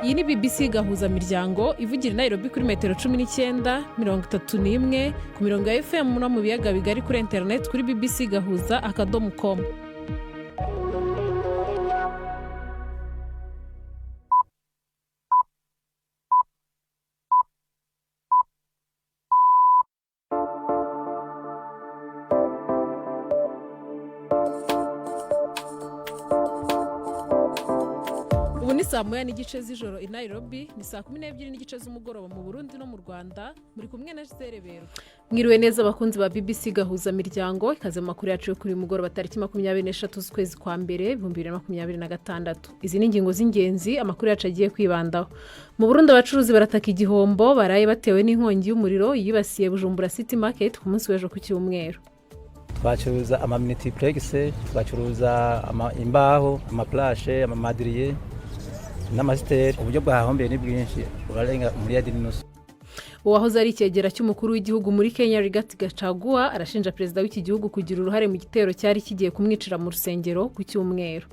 Iyi ni BBC gahuza miryango ivugira Nairobi kuri metero 19 31 ku mirongo ya FM no mu biyaga bigari kuri internet kuri bbcgahuza.com. Ubu ni saa moya n'igice z'ijoro i Nairobi, ni saa 12 n'igice z'umugoroba mu Burundi no mu Rwanda. Muri kumwe na Zerebero. Mwiriwe neza abakunzi ba BBC gahuza miryango, ikaze mu makuru yacu kuri mugoroba tariki 23 z'ukwezi kwa mbere 2026. Izi ni ingingo z'ingenzi amakuru yacu agiye kwibandaho. Mu Burundi abacuruzi barataka igihombo baraye batewe n'inkongi y'umuriro yibasiye Bujumbura City Market ku munsi w'ejo ku cyumweru. Bacuruza multiplex, bacuruza imbaho, amaplashe, amamadriye n'amasiteri. Uburyo bwahombeye ni bwinshi urarenga muri yadinusu. Uwahoze ari icyegera cy'umukuru w'igihugu muri Kenya Rigathi Gachagua arashinja perezida w'iki gihugu kugira uruhare mu gitero cyari kigiye kumwicira mu rusengero ku cyumweru.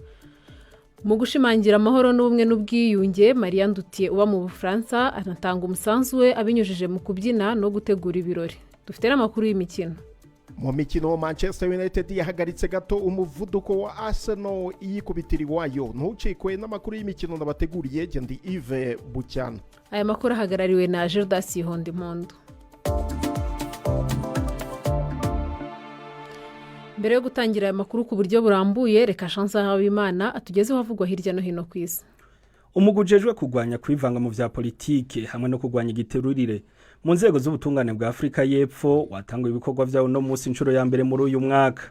Mu gushimangira amahoro n'ubumwe n'ubwiyunge, Maria Ndutiye uba mu Bufaransa anatanga umusanzu we abinyujije mu kubyina no gutegura ibirori. Dufite n'amakuru y'imikino. Mu mikino Manchester United yahagaritse gato umuvuduko wa Arsenal yikubitiri wayo. Ntucikwe n'amakuru y'imikino nabateguriye Gendi Yves Bucyana. Aya makuru ahagarariwe na Gerdas Hondimpondo. Mbere yo gutangira aya makuru ku buryo burambuye, reka Chance Habimana atugezeho havugwa hirya no hino kw'isi. Umugujejwe kugwanya kwivanga mu vya politike hamwe no kugwanya igiterurire mu nzego z'ubutungane bwa Afrika y'Epfo watangwa ibikorwa vyawo no munsi incuro ya mbere muri uyu mwaka.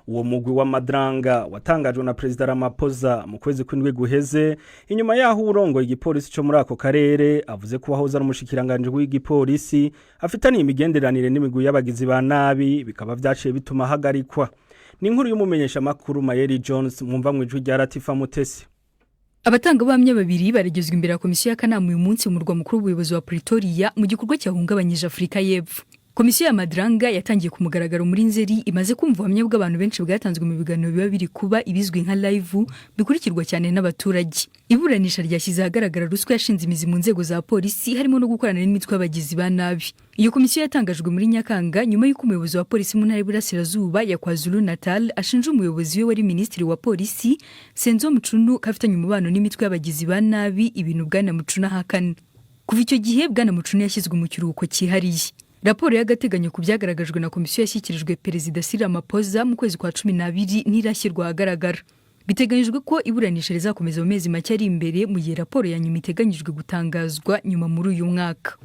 Uwo mugwi wa Madrang watangajwe na President Ramaphosa mu kwezi kw'indwi guheze, inyuma yaho urongo igipolisi cyo muri ako karere avuze ko wahoza ari umushikiranganje w'igipolisi afitaniye imigenderanire n'imigwi y'abagizi ba nabi, bikaba vyaciye bituma hagarikwa. Ni inkuru y'umumenyesha makuru Mayeri Jones mwumva mu ijwi rya Latifa Mutesi. Abatanga bamye babiri baragezwe imbere ya komisiyo y'akanama uyu munsi mu murwa mukuru w'ubuyobozi wa Pretoria mu gikorwa cyahungabanyije Afrika y'Epfo. Komisiyo ya Madrang yatangiye ku mugaragaro muri Nzeri, imaze kumva ubuhamya bw'abantu benshi bwatanzwe mu biganiro biba biri kuba ibizwi nka live bikurikirwa cyane n'abaturage. Iburanisha ryashyize ahagaragara ruswa yashinze imizi mu nzego za polisi harimo no gukorana n'imitwe y'abagizi ba nabi. Iyo komisiyo yatangajwe muri Nyakanga nyuma y'uko umuyobozi wa polisi mu ntara y'Iburasirazuba ya KwaZulu Natal ashinja umuyobozi we wari ministri wa polisi Senzo Muchunu kafitanye umubano n'imitwe y'abagizi ba nabi, ibintu Bwana Muchunu ahakana. Kuva icyo gihe Bwana Muchunu yashyizwe mu kiruhuko cyihariye. Raporo y'agateganyo ku byagaragajwe na komisiyo yashyikirijwe Perezida Cyril Ramaphosa mu kwezi kwa 12 ntirashyirwa ahagaragara. Biteganyijwe ko iburanisha rizakomeza mu mezi make ari imbere mu gihe raporo ya nyuma iteganyijwe gutangazwa nyuma muri uyu mwaka.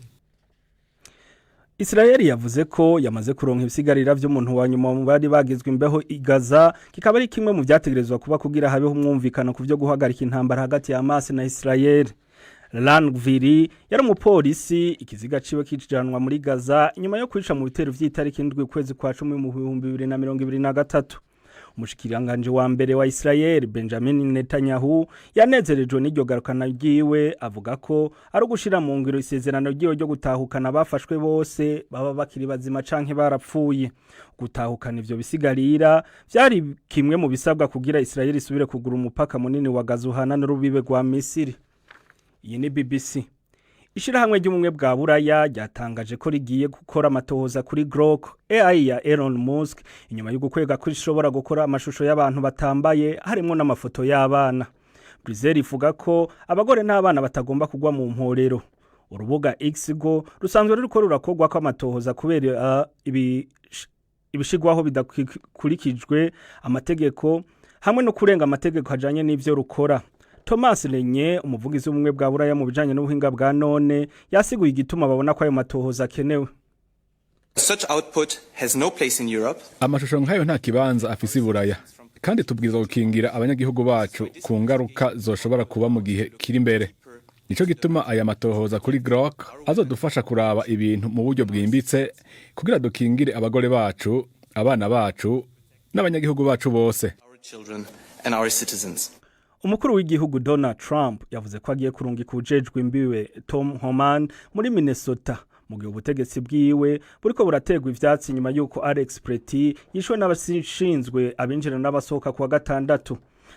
Israel yavuze ko yamaze kuronka ibisigarira by'umuntu wa nyuma mu bari bagizwe imbeho i Gaza, kikaba ari kimwe mu byategerezwa kuba kugira habeho umwumvikano ku byo guhagarika intambara hagati ya Hamas na Israel. Langviri yari umupolisi, ikiziga ciwe kijanwa muri Gaza inyuma yo kwica mu bitero vy'itariki 7 kwezi kwa 10 mu 2023. Umushikiranganje wa mbere wa Israel Benjamin Netanyahu yanezerejwe n'iryo garukana ryiwe, avuga ko ari ugushira mu ngiro isezerano ryiwe ryo gutahukana bafashwe bose baba bakiri bazima canke barapfuye. Gutahukana ivyo bisigarira vyari kimwe mu bisabwa kugira Israel isubire kugura umupaka munini wa Gaza uhana n'urubibe rwa Misiri. Iyi ni BBC. Ishirahamwe ry'umwe bwa Buraya ryatangaje ko rigiye gukora amatohoza kuri Grok, AI ya Elon Musk, inyuma yo gukwega ko ishobora gukora amashusho y'abantu batambaye harimo n'amafoto y'abana. Brussels ivuga ko abagore n'abana batagomba kugwa mu mporero. Urubuga X go rusanzwe ruriko rurakogwa ko amatohoza kubera ibishigwaho bidakurikijwe amategeko hamwe no kurenga amategeko ajanye n'ivyo rukora. Thomas Lenye, umuvugizi w'umwe bwa Buraya mu bijanye n'ubuhinga bwa none, yasiguye igituma babona ko ayo matohoza akenewe. Such output has no place in Europe. Amashusho nk'ayo nta kibanza afise i Buraya, kandi tubwirizwa gukingira abanyagihugu bacu ku ngaruka zoshobora kuba mu gihe kiri imbere. Nico gituma aya matohoza kuri Grok azodufasha kuraba ibintu mu buryo bwimbitse kugira dukingire abagore bacu, abana bacu n'abanyagihugu bacu bose. Our children and our citizens. Umukuru w'igihugu Donald Trump yavuze ko agiye kurungika ujejwe imbiwe Tom Homan muri Minnesota mu gihe ubutegetsi bwiwe buriko burategwa ivyatsi nyuma yuko Alex Preti yishwe n'abashinzwe abinjira n'abasohoka kwa gatandatu.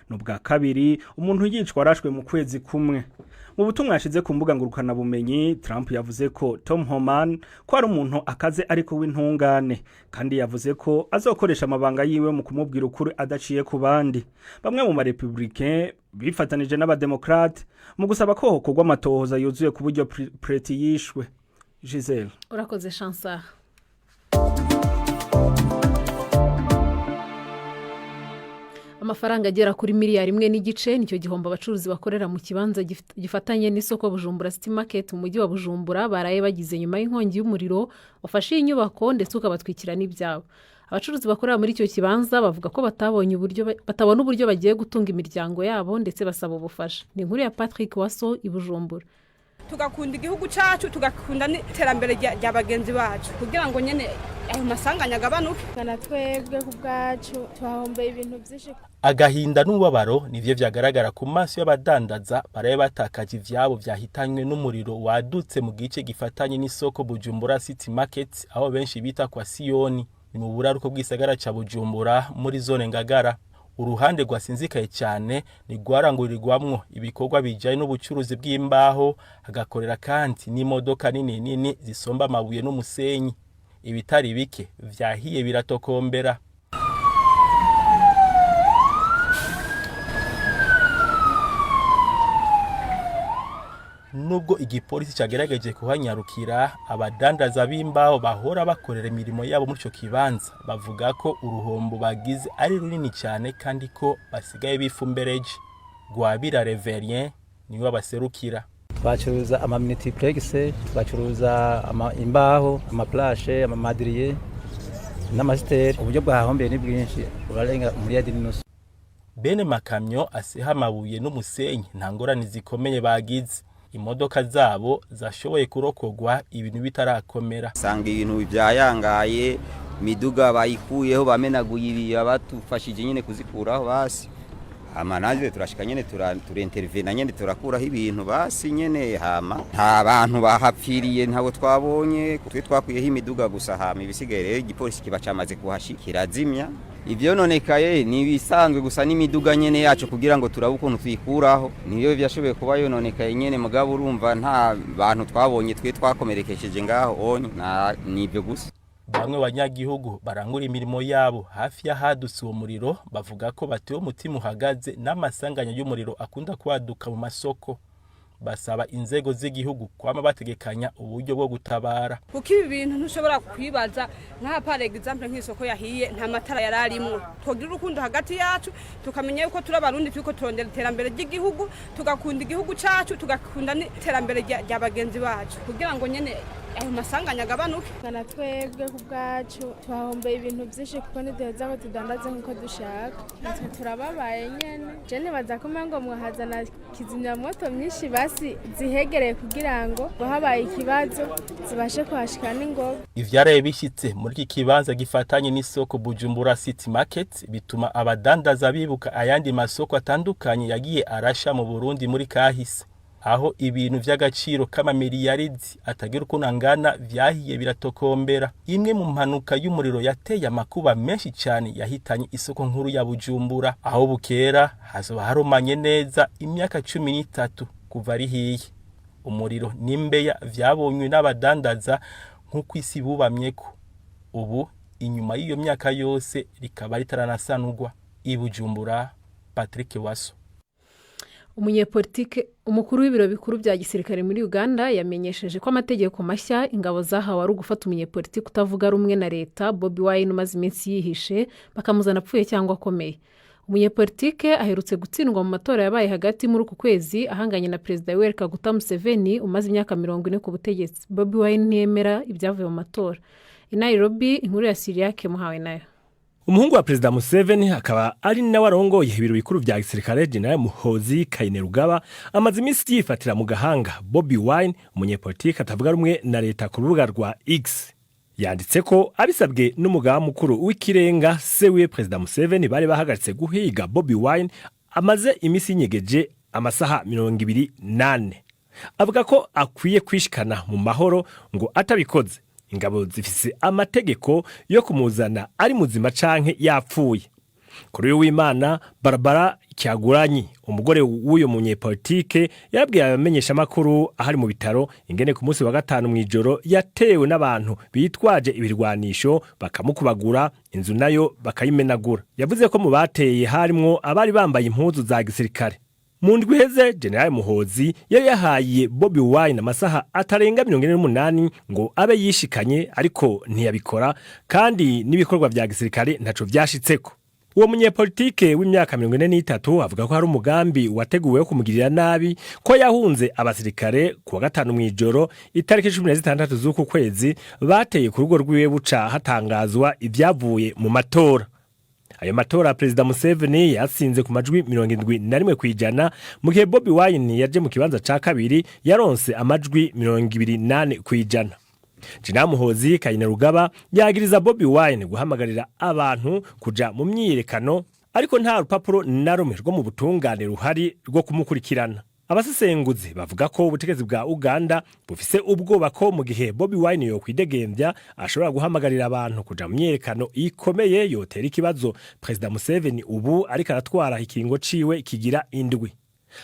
n'ubwa kabiri umuntu yicwa arashwe mu kwezi kumwe. Mu butumwa yashize ku mbuga ngurukana bumenyi, Trump yavuze ko Tom Homan ko ari umuntu akaze ariko w'intungane, kandi yavuze ko azokoresha amabanga yiwe mu kumubwira ukuri adaciye ku bandi. Bamwe mu Republicain bifatanije n'abademokrate mu gusaba ko hokorwa amatohoza yuzuye ku buryo Preti yishwe. Giselle, urakoze Chansard. Amafaranga agera kuri miliyari 1.5 nicyo gihombo abacuruzi bakorera mu kibanza gifatanye n'isoko Bujumbura City Market mu mujyi wa Bujumbura baraye bagize nyuma y'inkongi y'umuriro wafashe inyubako ndetse ukabatwikira n'ibyabo. Abacuruzi bakorera muri icyo kibanza bavuga ko batabona uburyo bagiye gutunga imiryango yabo ndetse basaba ubufasha. Ni inkuru ya Patrick Waso i Bujumbura. Tugakunda igihugu cyacu, tugakunda n'iterambere rya bagenzi bacu kugira ngo nyene ayo masanganya agabanuke. Kana twebwe ku bwacu twahombeye ibintu byinshi. Agahinda n'ubabaro nivyo vyagaragara ku maso y'abadandaza baraye batakaje ivyabo vyahitanywe n'umuriro wadutse mu gice gifatanye n'isoko Bujumbura City Market aho benshi bita kwa Siyoni. Ni mu buraruko bw'isagara ca Bujumbura muri zone Ngagara. Uruhande rwasinzikaye cyane ni rwarangurirwamwo ibikorwa bijanye n'ubucuruzi bw'imbaho, hagakorera kandi n'imodoka nini zisomba amabuye n'umusenyi. Ibitari bike vyahiye biratokombera. Nubwo igipolisi cyagerageje kuhanyarukira, abadandaza b'imbaho bahora bakorera imirimo yabo muri cyo kibanza bavuga ko uruhombo bagize ari runini cyane kandi ko basigaye bifumbereje. Gwabira Reverien niwe baserukira. Twacuruza multiplex, twacuruza imbaho, amaplashe, amamadriye n'amasiteri. Uburyo bwahombeye ni bwinshi, urarenga miliyari n'inusu. Bene makamyo asiha amabuye n'umusenyi nta ngorane zikomeye bagize. Imodoka zabo zashoboye kurokogwa ibintu bitarakomera. Sanga ibintu byayangaye, miduga bayikuyeho bamenaguye ibiya batufashije nyene kuzikuraho basi. Amanaje turashika nyene turentervena nyene turakuraho ibintu basi nyene hama. Nta bantu bahapfiriye ntabo twabonye, twe twakuyeho imiduga gusa hama ibisigaye igipolisi kiba cyamaze kuhashikira zimya. Ivyo nonekaye ni bisanzwe gusa n'imiduga nyene yacu kugira ngo turabe ukuntu twikuraho. Niyo byashoboye kuba yononekaye nyene mugabo urumva nta bantu twabonye twe twakomerekesheje ngaho onye nibyo gusa. Bamwe banyagihugu barangura imirimo yabo hafi y'ahadutse uwo muriro bavuga ko batewe umutima uhagaze n'amasanganya y'umuriro akunda kwaduka mu masoko. Basaba inzego z'igihugu kwama bategekanya uburyo bwo gutabara. Kuko ibi bintu ntushobora kwibaza nka par exemple nk'isoko yahiye nta matara yararimwe. Twogira urukundo hagati yacu tukamenya yuko turabarundi twiko turondera iterambere ry'igihugu, tugakunda igihugu cyacu, tugakunda n'iterambere rya bagenzi bacu kugira ngo nyene ayo masanganya agabanuke. Kana twebwe ku bwacu twahombeye ibintu byinshi kuko nideheza ko tudandaze nkuko dushaka. Natwe turababaye nyene. Je nibaza ko ngo mwahazana kizimyamoto myinshi basi zihegereye kugira ngo bahabaye ikibazo zibashe kuhashika n'ingoga. Ivyaraye bishitse muri iki kibanza gifatanye n'isoko Bujumbura City Market bituma abadandaza bibuka ayandi masoko atandukanye yagiye arasha mu Burundi muri kahise. Aho ibintu vy'agaciro kama miliyaridi atagira ukuntu angana vyahiye biratokombera. Imwe mu mpanuka y'umuriro yateye amakuba menshi cyane yahitanye isoko nkuru ya Bujumbura. Aho bukera hazoba haromanye neza imyaka 13 kuva rihiye. Umuriro n'imbeya vyabonywe n'abadandaza nk'uko isi bubamyeko. Ubu inyuma y'iyo myaka yose rikaba ritaranasanurwa. I Bujumbura, Patrick Waso. Umunyepolitike umukuru w'ibiro bikuru bya gisirikare muri Uganda yamenyesheje ko amategeko mashya ingabo zahawe ari ugufata umunyepolitike utavuga rumwe na leta Bobi Wine umaze iminsi yihishe bakamuzana apfuye cyangwa akomeye. Umunyepolitike aherutse gutsindwa mu matora yabaye hagati muri uku kwezi ahanganye na Perezida Yoweri Kaguta Museveni umaze imyaka 40 ku butegetsi. Bobi Wine ntiyemera ibyavuye mu matora. I Nairobi inkuru ya Siriake muhawe nayo. Umuhungu wa Perezida Museveni akaba ari nawe arongoye ibiro bikuru bya gisirikare General Muhozi Kainerugaba amaze iminsi yifatira mu gahanga Bobi Wine umunyepolitike atavuga rumwe na leta ku rubuga rwa X. Yanditse ko abisabwe n'umugaba mukuru w'ikirenga sewe Perezida Museveni bari bahagaritse guhiga Bobi Wine amaze iminsi nyegeje amasaha 28. Avuga ko akwiye kwishikana mu mahoro ngo atabikoze ingabo zifise amategeko yo kumuzana ari muzima canke yapfuye. kuri uyu w'Imana Barbara Kyagulanyi umugore w'uyo munyepolitike yarabwiye abamenyesha makuru ahari mu bitaro ingene ku munsi wa gatanu mwijoro yatewe n'abantu bitwaje ibirwanisho bakamukubagura inzu nayo bakayimenagura. Yavuze ko mu bateye harimo abari bambaye impuzu za gisirikare. Mu ndwi iheze General Muhozi yari yahaye Bobi Wine amasaha atarenga 48 ngo abe yishikanye ariko ntiyabikora kandi n'ibikorwa vya gisirikare ntaco vyashitseko. Uwo munyepolitike w'imyaka 43 avuga ko hari umugambi wateguwe kumugirira nabi ko yahunze abasirikare kuwa gatanu mwijoro itariki 16 z'uku kwezi bateye ku rugo rwiwe buca hatangazwa ivyavuye mu matora. Ayo matora Perezida Museveni yatsinze ku majwi 71 kwijana mu gihe Bobi Wine yaje mu kibanza ca kabiri yaronse amajwi 28 kwijana. General Muhozi Kainerugaba yagiriza Bobi Wine guhamagarira abantu kuja mu myiyerekano ariko nta rupapuro na rumwe rwo mu butungane ruhari rwo kumukurikirana. Abasesenguzi bavuga ko ubutegetsi bwa Uganda bufise ubwoba ko mu gihe Bobi Wine yo kwidegembya ashobora guhamagarira abantu kuja mu myiyerekano ikomeye yotera ikibazo Perezida Museveni ubu ariko aratwara ikiringo ciwe kigira indwi.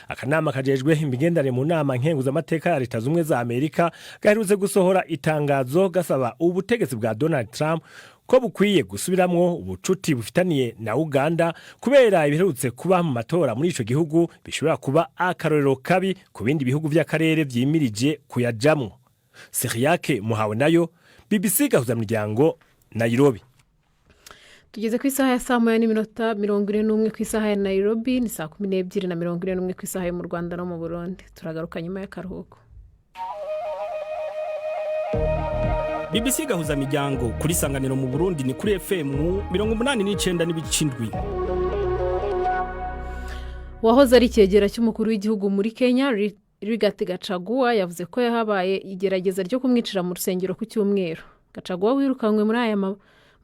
Akanama kajejwe imigendere mu nama nkenguza amateka ya Leta Zumwe za Amerika gaherutse gusohora itangazo gasaba ubutegetsi bwa Donald Trump ko bukwiye gusubiramwo ubucuti bufitaniye na Uganda kubera ibiherutse kuba mu matora muri ico gihugu bishobora kuba akarorero kabi ku bindi bihugu vy'akarere vyimirije kuyajamwo. Seriake Muhawe nayo BBC gahuza miryango Nairobi. Tugeze ku isaha ya saa 1:41 ku isaha ya Nairobi ni saa 12:41 ku isaha yo mu Rwanda no mu Burundi. Turagaruka nyuma y'akaruhuko. BBC gahuza miryango kuri Sanganiro mu Burundi ni kuri FM 89.7. Wahoze ari cyegera cy'umukuru w'igihugu muri Kenya Rigathi Gachagua yavuze ko yahabaye igerageza ryo kumwicira mu rusengero ku cyumweru. Gachagua wirukanywe muri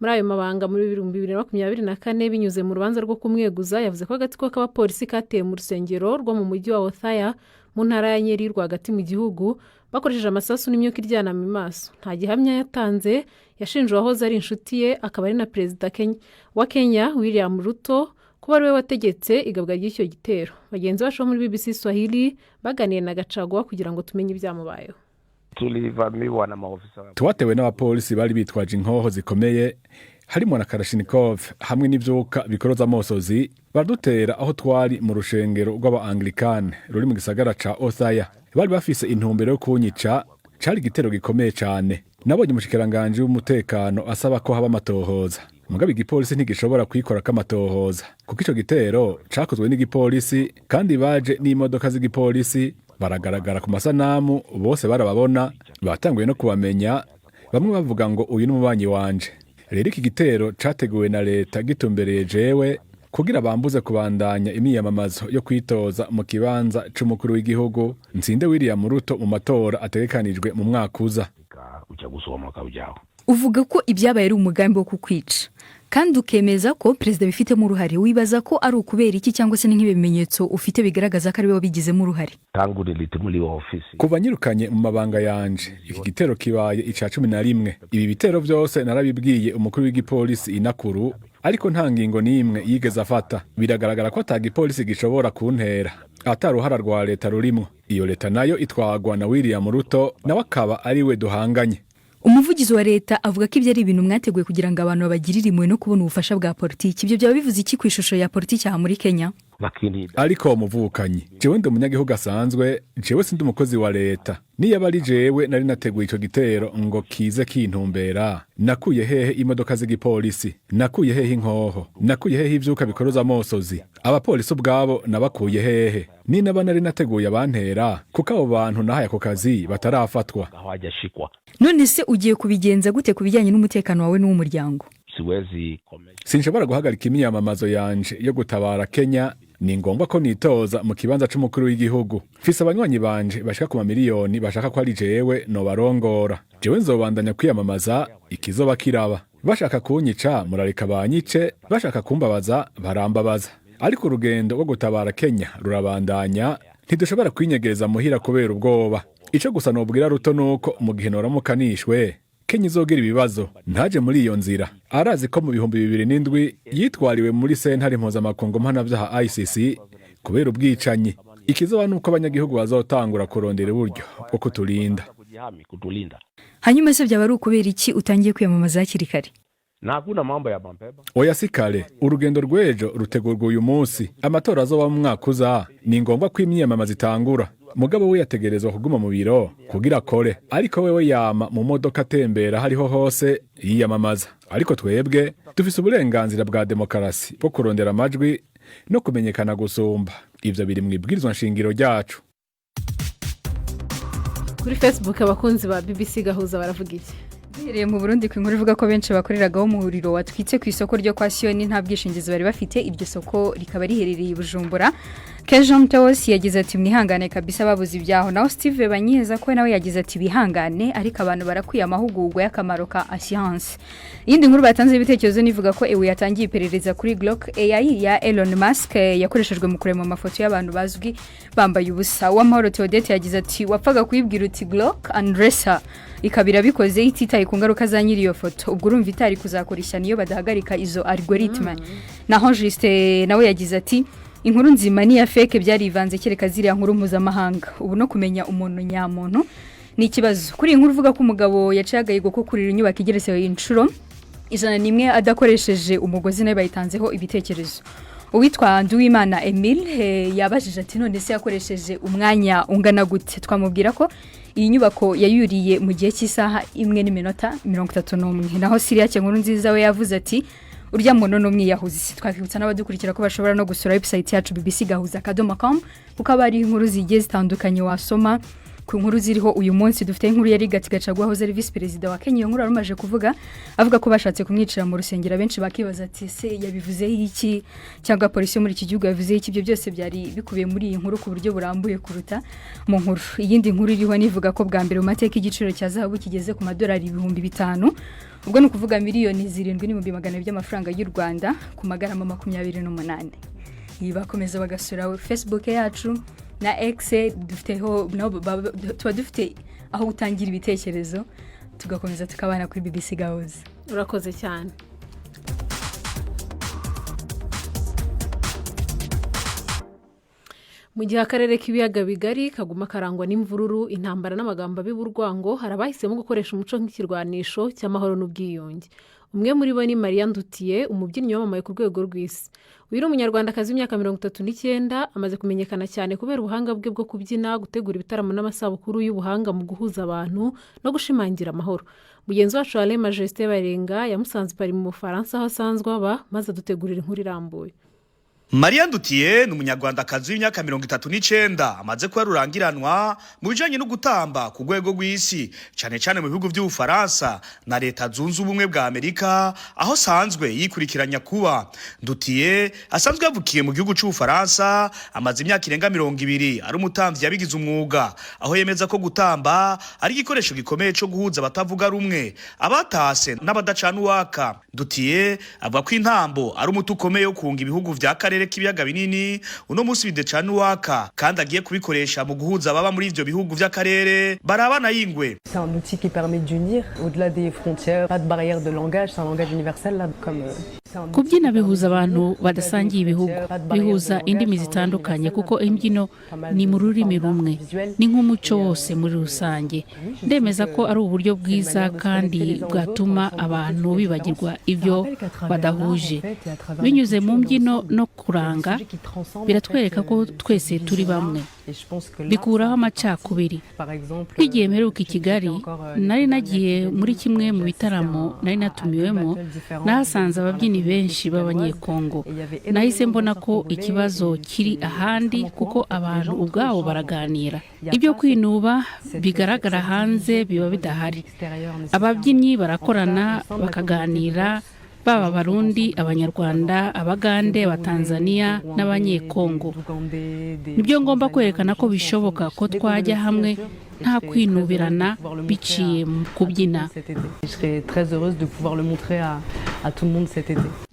ayo mabanga muri 2024 binyuze mu rubanza rwo kumweguza yavuze ko agatsiko k'abapolisi kateye mu rusengero rwo mu mujyi wa Othaya mu ntara ya Nyeri rwagati mu gihugu bakoresheje amasasu n'imyuka iryana mu maso. Nta gihamya yatanze yashinje wahoze ari inshuti ye akaba ari na Perezida wa Kenya William Ruto kuba ariwe wategetse igabwa ry'icyo gitero. Bagenzi bacu muri BBC Swahili baganiye na Gachagua kugira ngo tumenye ibyamubayeho. Tulivamiwa na maofisa. Twatewe n'abapolisi bari bitwaje inkoho zikomeye harimo na Kalashnikov hamwe n'ivyuka bikoroza amosozi badutera aho twari mu rushengero rw'aba-Anglikane ruri mu gisagara ca Othaya. Bari bafise intumbero yo kunyica, cari igitero gikomeye cyane. Nabonye umushikiranganje w'umutekano asaba ko haba amatohoza. Mugabe igipolisi ntigishobora kwikora kamatohoza kuko ico gitero cakozwe n'igipolisi kandi baje n'imodoka z'igipolisi baragaragara ku masanamu bose barababona batanguye no kubamenya bamwe bavuga ngo uyu n'umubanyi wanje. Rero iki gitero categuwe na leta gitumbereye jewe kugira bambuze kubandanya imiyamamazo yo kwitoza mu kibanza c'umukuru w'igihugu Ntsinde William Ruto mu matora ategekanijwe mu mwaka uza. Uvuga ko ibyabaye ari umugambi wo kukwica kandi ukemeza ko Perezida bifitemo uruhare. Wibaza ko ari ukubera iki cyangwa se nk'ibimenyetso ufite bigaragaza ko ari we wabigizemo uruhare? Kuva nyirukanye mu mabanga yanje iki gitero kibaye ica 11. Ibi bitero byose narabibwiye umukuru w'igipolisi inakuru ariko nta ngingo n'imwe yigeze afata. Biragaragara ko atagipolisi gishobora kuntera ataruhara rwa leta rurimo. Iyo leta nayo itwagwa na William Ruto nawe akaba ari we duhanganye. Umuvugizi wa leta avuga ko ibyo ari ibintu mwateguye kugira ngo abantu babagirire imwe no kubona ubufasha bwa politiki. Ibyo byaba bivuze iki ku ishusho ya politiki aha muri Kenya? Ariko muvukanyi jewe ndi umunyagihugu asanzwe, jewe sindi umukozi wa leta. Niyo bari jewe nari nateguye ico gitero ngo kize kintumbera. Nakuye hehe imodoka z'igipolisi, nakuye hehe inkoho, nakuye hehe ivyuka bikoroza amosozi. Abapolisi ubwabo nabakuye hehe. Ni naba nari nateguye abantera kuko abo bantu nahaye ako kazi batarafatwa. None se ugiye kubigenza gute kubijyanye n'umutekano wawe n'umuryango? Sinshobora guhagarika imyamamazo yanje yo gutabara Kenya. Ni ngombwa ko nitoza mu kibanza c'umukuru w'igihugu. Mfise abanywanyi banje bashaka ku mamiliyoni bashaka ko ari jewe no barongora. Jewe nzobandanya kwiyamamaza ikizoba kiraba. Bashaka kunyica murareka banyice, bashaka kumbabaza barambabaza. Ariko urugendo rwo gutabara Kenya rurabandanya. Ntidushobora kwinyegereza muhira kubera ubwoba. Ico gusa nobwira Ruto nuko mu gihe noramukanishwe Kenya izogera ibibazo ntaje muri iyo nzira. Arazi ko mu 2007 yitwariwe muri sentare mpuzamakungu mpanavyaha ICC kubera ubwicanyi. Ikizoba nuko abanyagihugu bazotangura kurondera uburyo bwo kutulinda. Hanyuma se byaba ari ukubera iki utangiye kwiyamamaza hakiri kare? Nakuna mambo ya mapema. Oya sikale, urugendo rwejo rutegurwa uyu munsi. Amatora azoba mu mwaka uza. Ni ngombwa ko imyiyamamaza itangura. Mugabo we yategerezwa kuguma mu biro kugira akore. Ariko wewe yama mu modoka atembera hariho hose yiyamamaza. Ariko twebwe dufise uburenganzira bwa demokarasi bwo kurondera amajwi no kumenyekana gusumba. Ivyo biri mu ibwirizwa nshingiro ryacu. Kuri Facebook abakunzi ba BBC Gahuza baravuga iki? Duhereye mu Burundi ku inkuru ivuga ko benshi bakoreragaho umuriro watwitse ku isoko ryo kwa Sioni nta bwishingizi bari bafite. Iryo soko rikaba riherereye i Bujumbura. Kejon Teos yagize ati mwihangane kabisa babuze ibyaho. Naho Steve Banyiheza ko nawe yagize ati bihangane ariko abantu barakwiye amahugurwa y'akamaro ka assurance. Iyindi nkuru batanze ibitekerezo nivuga ko ewe yatangiye iperereza kuri Glock AI ya Elon Musk yakoreshejwe mu kurema amafoto y'abantu bazwi bambaye ubusa. Uwamahoro Theodete yagize ati wapfaga kuyibwira uti Glock undresser ikabira bikoze ititaye ku ngaruka za nyiri iyo foto. Ubwo urumva itari kuzakoresha niyo badahagarika izo algoritme. Naho Juste nawe yagize ati inkuru nzima ni ya fake byarivanze kereka ziriya nkuru mpuzamahanga. Ubu no kumenya umuntu nyamuntu ni ikibazo. Kuri inkuru uvuga ko umugabo yacagaye go kurira inyubako igeretse inshuro 101 adakoresheje umugozi nawe bayitanzeho ibitekerezo. Uwitwa Nduwimana Emile yabajije ati none se yakoresheje umwanya ungana gute? Twamubwira ko iyi nyubako yayuriye mu gihe cy'isaha 1:31. Naho Syria cyangwa nziza we yavuze ati urya muntu no mwiyahuzi. Twakibutsa n'abadukurikira ko bashobora no gusura website yacu bbcgahuza.com kuko abari inkuru zigiye zitandukanye wasoma. Ku nkuru ziriho uyu munsi dufite inkuru yari Gatigacagwa hoze ari vice president wa Kenya. Iyo nkuru arumaje kuvuga avuga ko bashatse kumwicira mu rusengero. Benshi bakibaza ati se yabivuze iki cyangwa polisi muri iki gihugu yavuze iki? Ibyo byose byari bikubiye muri iyi nkuru ku buryo burambuye kuruta mu nkuru. Iyindi nkuru iriho nivuga ko bwa mbere mu mateka igiciro cya zahabu kigeze ku madolari 5,000. Ubwo no kuvuga miliyoni 7,200 by'amafaranga y'u Rwanda ku magarama 28. Bakomeza bagasura Facebook yacu na X dufiteho tuba dufite aho utangira ibitekerezo tugakomeza tukabana kuri BBC Gahuza. Urakoze cyane. Mu gihe akarere k'ibiyaga bigari kaguma karangwa n'imvururu, intambara n'amagambo abiburwango, harabahisemo gukoresha umuco nk'ikirwanisho cy'amahoro n'ubwiyunge. Umwe muri bo ni Maria Ndutiye, umubyinnyi wamamaye ku rwego rw'isi. Uyu umunyarwandakazi w'imyaka 39 amaze kumenyekana cyane kubera ubuhanga bwe bwo kubyina, gutegura ibitaramo n'amasabukuru y'ubuhanga mu guhuza abantu no gushimangira amahoro. Mugenzi wacu Alain Majesté Barenga yamusanze pari mu Bufaransa aho asanzwe aba, maze adutegurira inkuru irambuye. Maria Ndutiye ni umunyarwandakazi w'imyaka 39 amaze kuba rurangiranwa mu bijanye no gutamba ku rwego rw'isi, cyane cyane mu bihugu by'Ubufaransa na Leta Zunze Ubumwe bwa Amerika, aho sanzwe yikurikiranya kuba. Ndutiye asanzwe yavukiye mu gihugu cy'Ubufaransa, amaze imyaka irenga 20 ari umutamvyi yabigize umwuga, aho yemeza ko gutamba ari igikoresho gikomeye cyo guhuza abatavuga rumwe, abatase n'abadacana uwaka. Ndutiye avuga ko intambo ari umuti ukomeye wo kunga ibihugu vya karere k'ibiyaga binini, uno munsi bidecana uwaka, kandi agiye kubikoresha mu guhuza baba muri ivyo bihugu vy'akarere barabana yingwe. C'est un outil qui permet d'unir au-delà des frontières, pas de barrière de langage, c'est un langage universel là, comme kubyina bihuza abantu badasangiye ibihugu, bihuza indimi zitandukanye kuko imbyino ni mu rurimi rumwe, ni nk'umuco wose muri rusange. Ndemeza ko ari uburyo bwiza kandi bwatuma abantu bibagirwa ibyo badahuje. Binyuze mu mbyino no kuranga biratwereka ko twese turi bamwe, bikuraho amacakubiri. Igihe mperuka i Kigali nari nagiye muri kimwe mu bitaramo nari natumiwemo, nahasanze ababyinnyi benshi b'abanyekongo. Nahise mbona ko ikibazo kiri ahandi kuko abantu ubwabo baraganira. Ibyo kwinuba bigaragara hanze biba bidahari. Ababyinnyi barakorana bakaganira, baba Abarundi, Abanyarwanda, Abagande, Abatanzania n'Abanyekongo. Nibyo ngomba kwerekana ko bishoboka ko twajya hamwe nta kwinubirana biciye mu kubyina.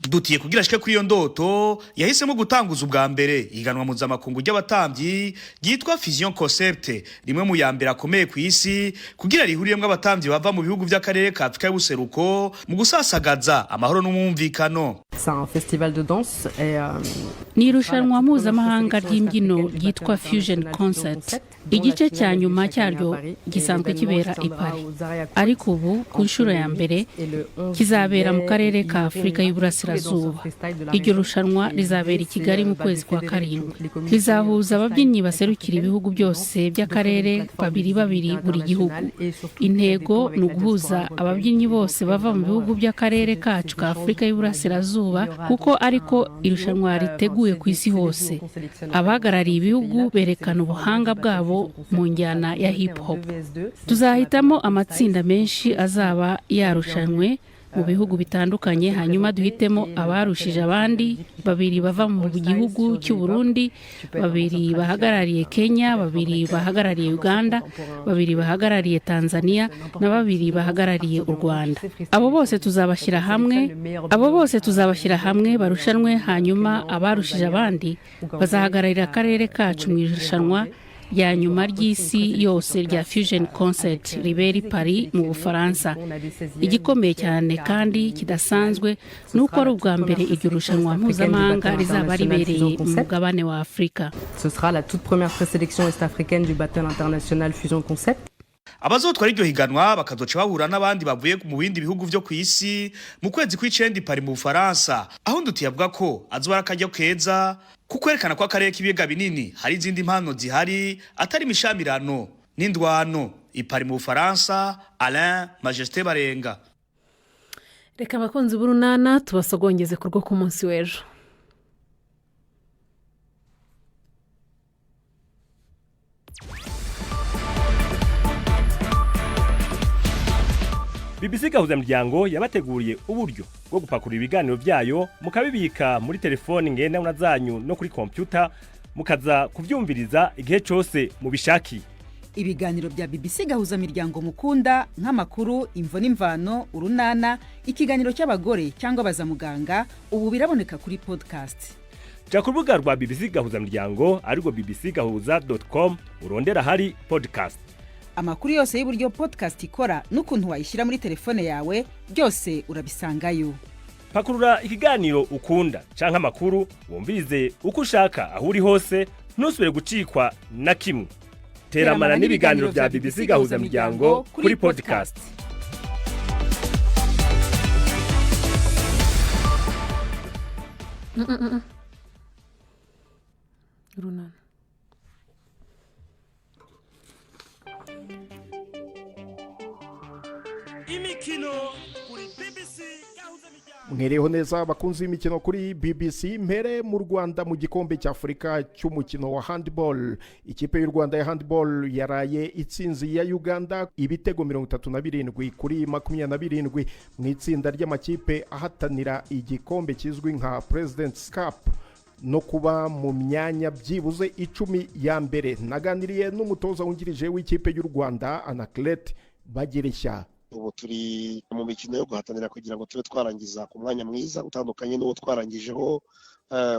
dutiye kugira ashike kuri iyo ndoto yahisemo gutanguza ubwa mbere iganwa mpuzamakungu ry'abatambyi ryitwa Fusion Concept, rimwe mu yambere akomeye ku isi kugira rihuriyemwo abatambyi bava mu bihugu by'akarere ka Afrika y'ubuseruko mu gusasagaza amahoro n'umwumvikano. C'est un festival de danse et ni irushanwa mpuzamahanga ry'imbyino ryitwa Fusion Concert. Igice cya nyuma cyaryo gisanzwe kibera i Paris, ariko ubu ku nshuro ya mbere kizabera mu karere ka Afrika y'uburasirazuba. Iryo rushanwa rizabera i Kigali mu kwezi kwa karindwi. Rizahuza ababyinnyi baserukira ibihugu byose by'akarere babiri buri gihugu. Intego ni uguhuza ababyinnyi bose bava mu bihugu by'akarere kacu ka Afrika y'uburasirazuba, kuko ariko irushanwa riteguye ku isi hose. Abahagarariye ibihugu berekana ubuhanga bwabo mu njyana ya hip hop. Tuzahitamo amatsinda menshi azaba yarushanwe mu bihugu bitandukanye, hanyuma duhitemo abarushije abandi 2 bava mu gihugu cy'u Burundi, 2 bahagarariye Kenya, 2 bahagarariye Uganda, 2 bahagarariye Tanzania na 2 bahagarariye u Rwanda. Abo bose tuzabashyira hamwe barushanwe, hanyuma abarushije abandi bazahagararira akarere kacu mu irushanwa ya nyuma ry'isi yose rya Fusion Concert ribera i Paris mu Bufaransa. Igikomeye cyane kandi kidasanzwe nuko ari ubwa mbere iryo rushanwa mpuzamahanga rizaba ribereye mu mugabane wa Afrika. Ce sera la toute première présélection est-africaine du Battle International Fusion Concept. Abazotwara iryo higanwa bakazoca bahura n'abandi bavuye mu bindi bihugu vyo ku isi mu kwezi kw'icenda i Paris mu Bufaransa, aho ndutiye avuga ko azoba akajya keza kukwerekana ko akarere k'ibiyaga binini hari izindi mpano zihari atari imishamirano n'indwano. I Paris mu Bufaransa, Alain Majesté Barenga. Reka abakunzi b'urunana tubasogongeze kurwo ku munsi w'ejo. BBC gahuza miryango yabateguriye uburyo bwo gupakurura ibiganiro byayo mukabibika muri telefone ngendanwa zanyu no kuri computer mukaza kuvyumviriza igihe cyose mubishaki. Ibiganiro bya BBC gahuza miryango mukunda nk'amakuru, imvo n'imvano, urunana, ikiganiro cy'abagore cyangwa bazamuganga, ubu biraboneka kuri podcast. Ja ku rubuga rwa BBC gahuza miryango ariko bbcgahuza.com urondera hari podcast. Amakuru yose y'uburyo podcast ikora n'ukuntu wayishyira muri telefone yawe byose urabisangayo. Pakurura ikiganiro ukunda canke amakuru wumvirize uko ushaka aho uri hose, ntusubire gucikwa na kimwe. Teramana n'ibiganiro bya BBC gahuza miryango kuri podcast. Runana. Imikino kuri BBC gahuza miryango. Mwereho neza abakunzi b'imikino kuri BBC. Mpere mu Rwanda mu gikombe cy'Afurika cy'umukino wa handball. Ikipe y'u Rwanda ya handball yaraye itsinzi ya Uganda ibitego 37 kuri 27 mu itsinda ry'amakipe ahatanira igikombe kizwi nka President's Cup no kuba mu myanya byibuze 10 ya mbere. Naganiriye n'umutoza wungirije w'ikipe y'u Rwanda Anaclet Bagirishya. Ubu turi mu mikino yo guhatanira kugira ngo tube twarangiza ku mwanya mwiza utandukanye n'uwo twarangijeho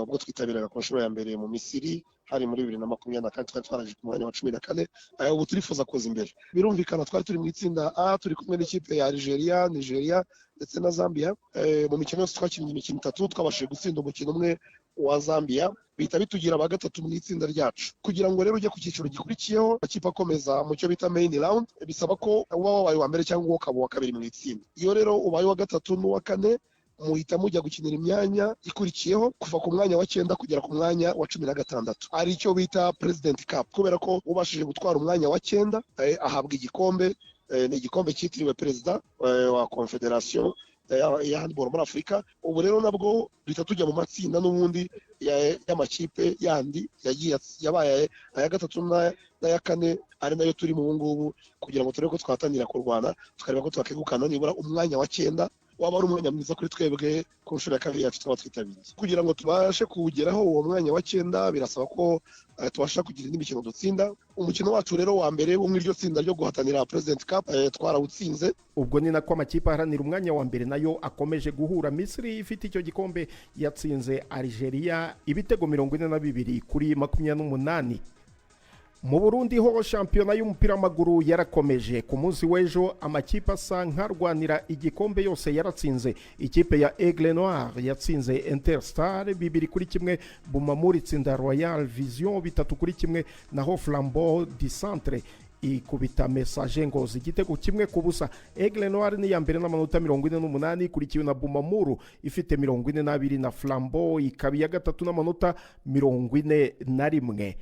ubwo twitabiraga ku nshuro ya mbere mu Misiri hari muri 2024 twari twarangije ku mwanya wa 14. Ubu turifuza koza imbere. Birumvikana twari turi mu itsinda A, turi kumwe n'ikipe ya Nigeria ndetse na Zambia. Mu mikino yose twakinnye imikino 3 twabashije gutsinda umukino umwe wa Zambia, bita bitugira aba gatatu mu itsinda ryacu. Kugira ngo rero ujye ku cyiciro gikurikiyeho akipa akomeza mu cyo bita main round, bisaba ko uba wabaye wa mbere cyangwa ukaba wa kabiri mu itsinda. Iyo rero ubaye wa gatatu n'uwa kane muhita mujya gukinira imyanya ikurikiyeho kuva ku mwanya wa 9 kugera ku mwanya wa 16. Ari cyo bita President Cup, kubera ko ubashije gutwara umwanya wa 9 ahabwa igikombe. Ni igikombe cyitiriwe perezida wa Confederation ya handball muri Afrika. Ubu rero nabwo duhita tujya mu matsinda n'ubundi y'amakipe yandi yabaye aya gatatu n'aya kane, ari nayo turi mu ngubu kugira ngo turebe ko twatangira kurwana tukareba ko twakegukana nibura umwanya wa 9 waba ari umwanya mwiza kuri twebwe ku nshuro ya kabiri yacu twaba twitabiriye kugira ngo tubashe kuwugeraho uwo mwanya wa 9 birasaba ko tubasha kugira indi mikino dutsinda umukino wacu rero wa mbere wo mw'iryo tsinda ryo guhatanira President Cup twarawutsinze. Ubwo ni nako amakipe aharanira umwanya wa mbere nayo akomeje guhura. Misiri ifite icyo gikombe yatsinze Algeria ibitego 42 kuri 28. Mu Burundi ho shampiyona y'umupira w'amaguru yarakomeje. Ku munsi w'ejo amakipe asa nkarwanira igikombe yose yaratsinze. Ikipe ya Aigle Noir yatsinze Interstar 2-1, Bumamuri itsinda Royal Vision 3-1, naho Flambeau du Centre ikubita Message Ngozi igitego 1-0. Aigle Noir ni ya mbere n'amanota 48 ikurikiwe na Bumamuru ifite 42 na Flambeau ikabi ya gatatu n'amanota 41.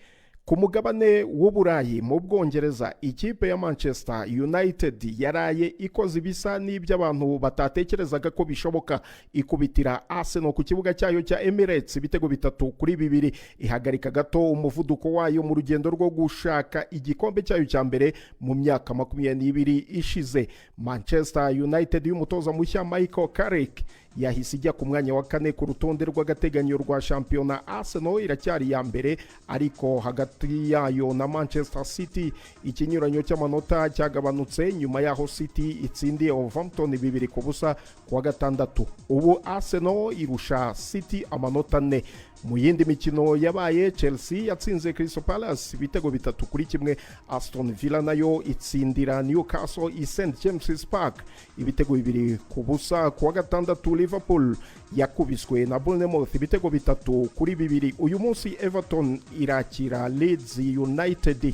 Ku mugabane w'Uburayi mu Bwongereza ikipe ya Manchester United yaraye ikoze ibisa n'iby'abantu batatekerezaga ko bishoboka ikubitira Arsenal ku kibuga cyayo cya Emirates ibitego 3-2 ihagarika gato umuvuduko wayo mu rugendo rwo gushaka igikombe cyayo cya mbere mu myaka 22 ishize. Manchester United y'umutoza mushya Michael Carrick yahise ijya ku mwanya wa 4 ku rutonde rw'agateganyo rwa shampiyona. Arsenal iracyari ya mbere ariko hagati yayo na Manchester City ikinyuranyo cy'amanota cyagabanutse nyuma yaho City itsindiye Wolverhampton 2-0 kuwa gatandatu. Ubu Arsenal irusha City amanota 4. Mu yindi mikino yabaye Chelsea yatsinze Crystal Palace ibitego 3-1. Aston Villa nayo itsindira Newcastle i St James's Park ibitego 2-0 kuwa gatandatu. Liverpool yakubiswe na Bournemouth ibitego 3-2. Uyu munsi Everton irakira Leeds United.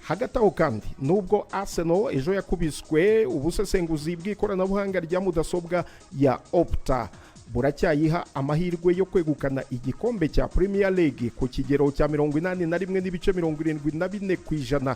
Hagati aho kandi nubwo Arsenal ejo yakubiswe, ubusesenguzi bw'ikoranabuhanga rya mudasobwa ya Opta buracyayiha amahirwe yo kwegukana igikombe cya Premier League ku kigero cya 81.74%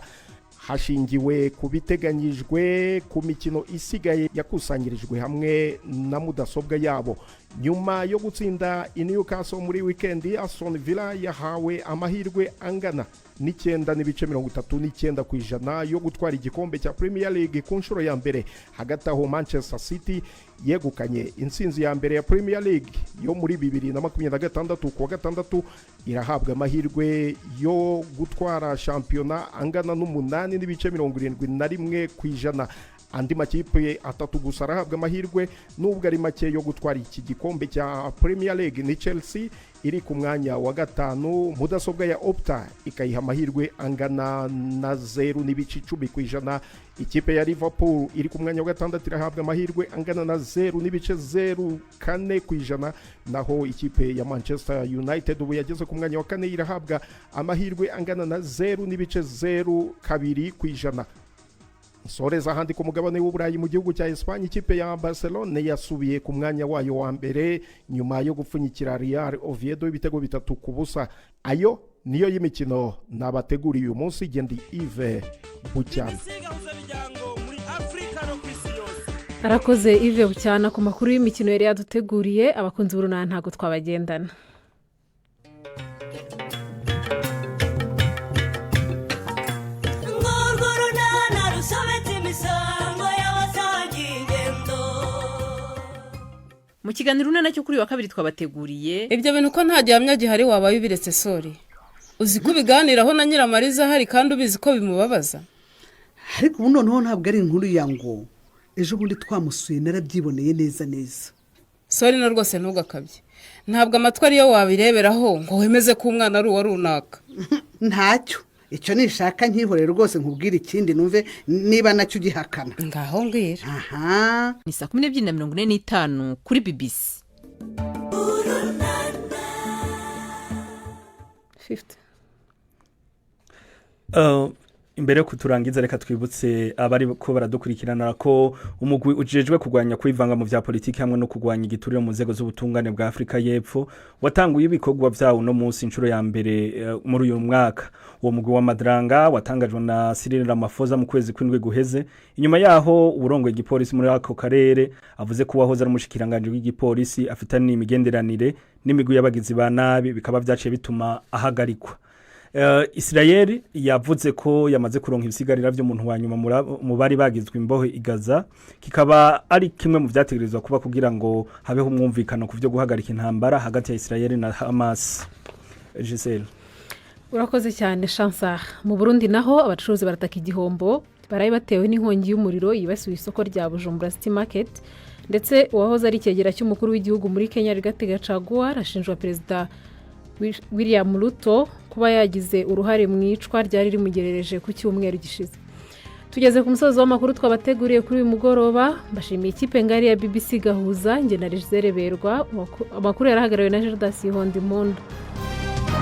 hashingiwe ku biteganyijwe ku mikino isigaye yakusanyirijwe hamwe na mudasobwa yabo. Nyuma yo gutsinda Newcastle muri weekend, Aston Villa yahawe amahirwe angana n'9.39% yo gutwara igikombe cya Premier League ku nshuro ya mbere. Hagati aho Manchester City yegukanye intsinzi ya mbere ya Premier League yo muri 2026 kuwa gatandatu irahabwa amahirwe yo gutwara shampiyona angana n'8.71%. Andi makipe atatu gusa arahabwa amahirwe nubwo ari make yo gutwara iki gikombe cya Premier League. Ni Chelsea iri ku mwanya wa 5, mudasobwa ya Opta ikayiha amahirwe angana na 0.10%. Ikipe ya Liverpool iri ku mwanya wa 6 irahabwa amahirwe angana na 0.04%, naho ikipe ya Manchester United ubu yageze ku mwanya wa 4 irahabwa amahirwe angana na 0.02%. Soreza ahandi ku mugabane w'Uburayi mu gihugu cya Espagne ikipe ya Barcelona yasubiye ku mwanya wayo wa mbere nyuma yo gupfunyikira Real Oviedo ibitego 3-0. Ayo niyo y'imikino nabateguriye uyu munsi. Gendi Yves Bucyana. Arakoze Yves Bucyana ku makuru y'imikino yari yaduteguriye. Abakunzi b'urunana ntago twabagendana. Mu kiganiro urunana cyo kuri wa kabiri twabateguriye ibyo bintu ko nta gihamya gihari wabaye ubiretse sori. Uzi ko biganiraho na Nyiramariza hari kandi ubizi ko bimubabaza. Ariko ubu noneho ntabwo ari inkuru ya ngo ejo bundi twamusuye narabyiboneye neza. Sori no rwose ntugakabye. Ntabwo amatwi ariyo wabireberaho ngo wemeze ko umwana ari uwa runaka. Ntacyo. Icyo nishaka nkihorera rwose nkubwira ikindi numve niba nacyo gihakana. Ngaho mbwira. Aha. Ni 12:45 kuri BBC. 50. Imbere yo kuturangiza reka twibutse abari ko baradukurikirana ko umugwi ujejwe kugwanya kwivanga mu vya politiki hamwe no kugwanya igiturire mu nzego z'ubutungane bwa Afrika y'Epfo watanguye ibikorwa vyawo no munsi incuro ya mbere muri uyu mwaka. Uwo mugwi wa Madrang watangajwe na Cyril Ramaphosa mu kwezi kw'indwi guheze. Inyuma yaho uburongo igipolisi muri ako karere avuze ko wahoze ari umushikiranganje w'igipolisi afitanye imigenderanire n'imigwi y'abagizi ba nabi bikaba vyaciye bituma ahagarikwa. Israel yavuze ko yamaze kuronka ibisigarira by'umuntu wa nyuma mu bari bagizwe imbohe i Gaza kikaba ari kimwe mu byategerezwa kuba kugira ngo habeho umwumvikano ku byo guhagarika intambara hagati ya Israel na Hamas. Giselle urakoze cyane Chansar. Mu Burundi naho abacuruzi barataka igihombo baraye batewe n'inkongi y'umuriro yibasiye isoko rya Bujumbura City Market ndetse uwahoze ari ikegera cy'umukuru w'igihugu muri Kenya Rigathi Gachagua arashinjwa perezida William Ruto kuba yagize uruhare mu icwa ryari rimugerereje ku cyumweru gishize. Tugeze ku musozo w'amakuru twabateguriye kuri uyu mugoroba. Mbashimiye ikipe ngari ya BBC Gahuza nge na Rizereberwa. Amakuru yarahagarariwe na Gerdas Hondimundo.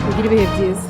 Kugira ibihe byiza.